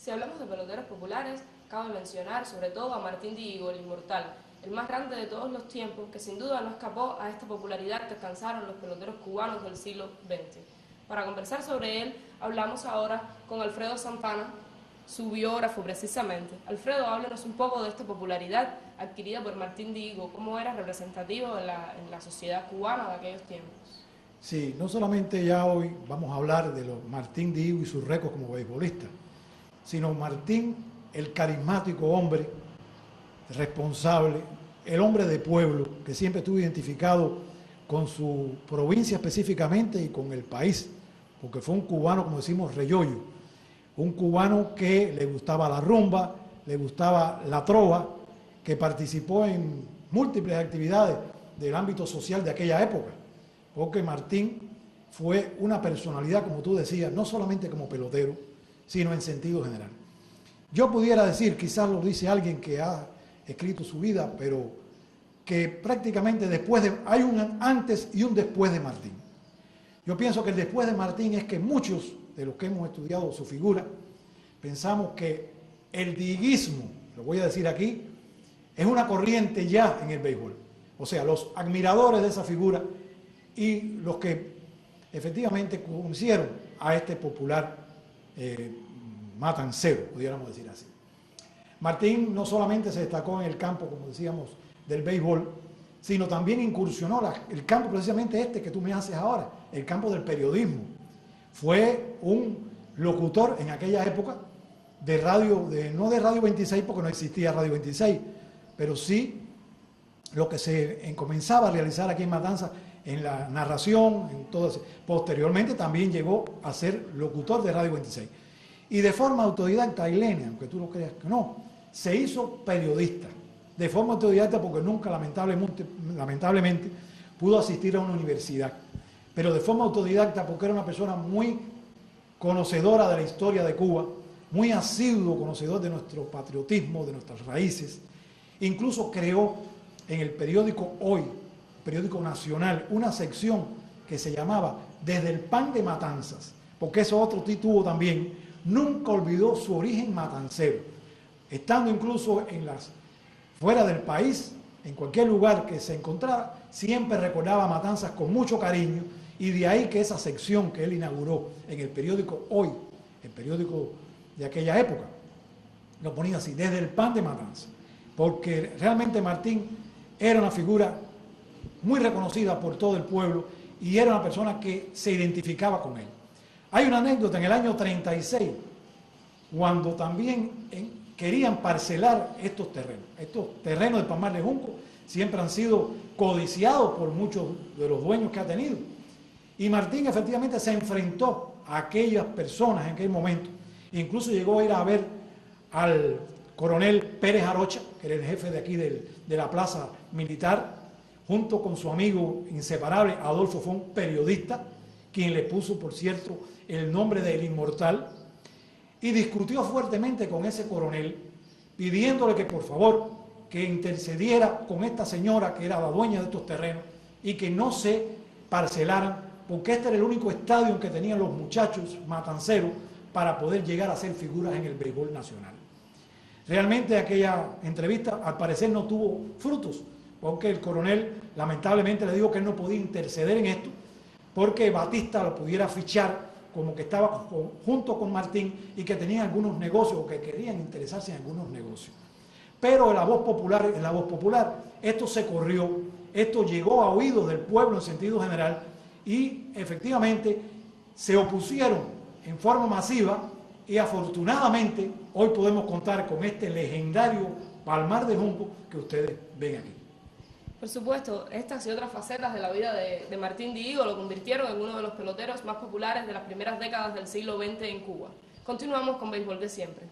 Si hablamos de peloteros populares, cabe mencionar sobre todo a Martín Dihigo, el inmortal, el más grande de todos los tiempos, que sin duda no escapó a esta popularidad que alcanzaron los peloteros cubanos del siglo XX. Para conversar sobre él, hablamos ahora con Alfredo Santana, su biógrafo precisamente. Alfredo, háblanos un poco de esta popularidad adquirida por Martín Dihigo, cómo era representativo en la sociedad cubana de aquellos tiempos. Sí, no solamente ya hoy vamos a hablar de los Martín Dihigo y sus récords como beisbolista, sino Martín, el carismático hombre, responsable, el hombre de pueblo, que siempre estuvo identificado con su provincia específicamente y con el país, porque fue un cubano, como decimos, reyoyo, un cubano que le gustaba la rumba, le gustaba la trova, que participó en múltiples actividades del ámbito social de aquella época, porque Martín fue una personalidad, como tú decías, no solamente como pelotero, sino en sentido general. Yo pudiera decir, quizás lo dice alguien que ha escrito su vida, pero que prácticamente hay un antes y un después de Martín. Yo pienso que el después de Martín es que muchos de los que hemos estudiado su figura, pensamos que el dihiguismo, lo voy a decir aquí, es una corriente ya en el béisbol. O sea, los admiradores de esa figura y los que efectivamente conocieron a este popular matancero, pudiéramos decir así. Martín no solamente se destacó en el campo, como decíamos, del béisbol, sino también incursionó el campo precisamente este que tú me haces ahora, el campo del periodismo. Fue un locutor en aquella época de radio, no de Radio 26 porque no existía Radio 26, pero sí lo que se comenzaba a realizar aquí en Matanzas en la narración, en todo eso. Posteriormente también llegó a ser locutor de Radio 26. Y de forma autodidacta, Ilenia, aunque tú lo creas que no, se hizo periodista. De forma autodidacta porque nunca, lamentablemente, pudo asistir a una universidad. Pero de forma autodidacta porque era una persona muy conocedora de la historia de Cuba, muy asiduo conocedor de nuestro patriotismo, de nuestras raíces. Incluso creó en el periódico Hoy, periódico nacional, una sección que se llamaba Desde el Pan de Matanzas, porque eso otro título también, nunca olvidó su origen matancero, estando incluso fuera del país, en cualquier lugar que se encontrara, siempre recordaba Matanzas con mucho cariño, y de ahí que esa sección que él inauguró en el periódico Hoy, el periódico de aquella época, lo ponía así, Desde el Pan de Matanzas, porque realmente Martín era una figura muy reconocida por todo el pueblo y era una persona que se identificaba con él. Hay una anécdota en el año 36, cuando también querían parcelar estos terrenos de Palmar de Junco, siempre han sido codiciados por muchos de los dueños que ha tenido. Y Martín efectivamente se enfrentó a aquellas personas en aquel momento. Incluso llegó a ir a ver al coronel Pérez Arocha, que era el jefe de aquí de la plaza militar, junto con su amigo inseparable Adolfo Fon, periodista, quien le puso, por cierto, el nombre de El Inmortal, y discutió fuertemente con ese coronel, pidiéndole que por favor, que intercediera con esta señora que era la dueña de estos terrenos y que no se parcelaran, porque este era el único estadio que tenían los muchachos matanceros para poder llegar a ser figuras en el béisbol nacional. Realmente aquella entrevista al parecer no tuvo frutos, porque el coronel lamentablemente le dijo que él no podía interceder en esto, porque Batista lo pudiera fichar como que estaba junto con Martín y que tenían algunos negocios o que querían interesarse en algunos negocios. Pero en la voz popular, esto se corrió, esto llegó a oídos del pueblo en sentido general y efectivamente se opusieron en forma masiva y afortunadamente hoy podemos contar con este legendario Palmar de Junco que ustedes ven aquí. Por supuesto, estas y otras facetas de la vida de Martín Dihigo lo convirtieron en uno de los peloteros más populares de las primeras décadas del siglo XX en Cuba. Continuamos con Béisbol de Siempre.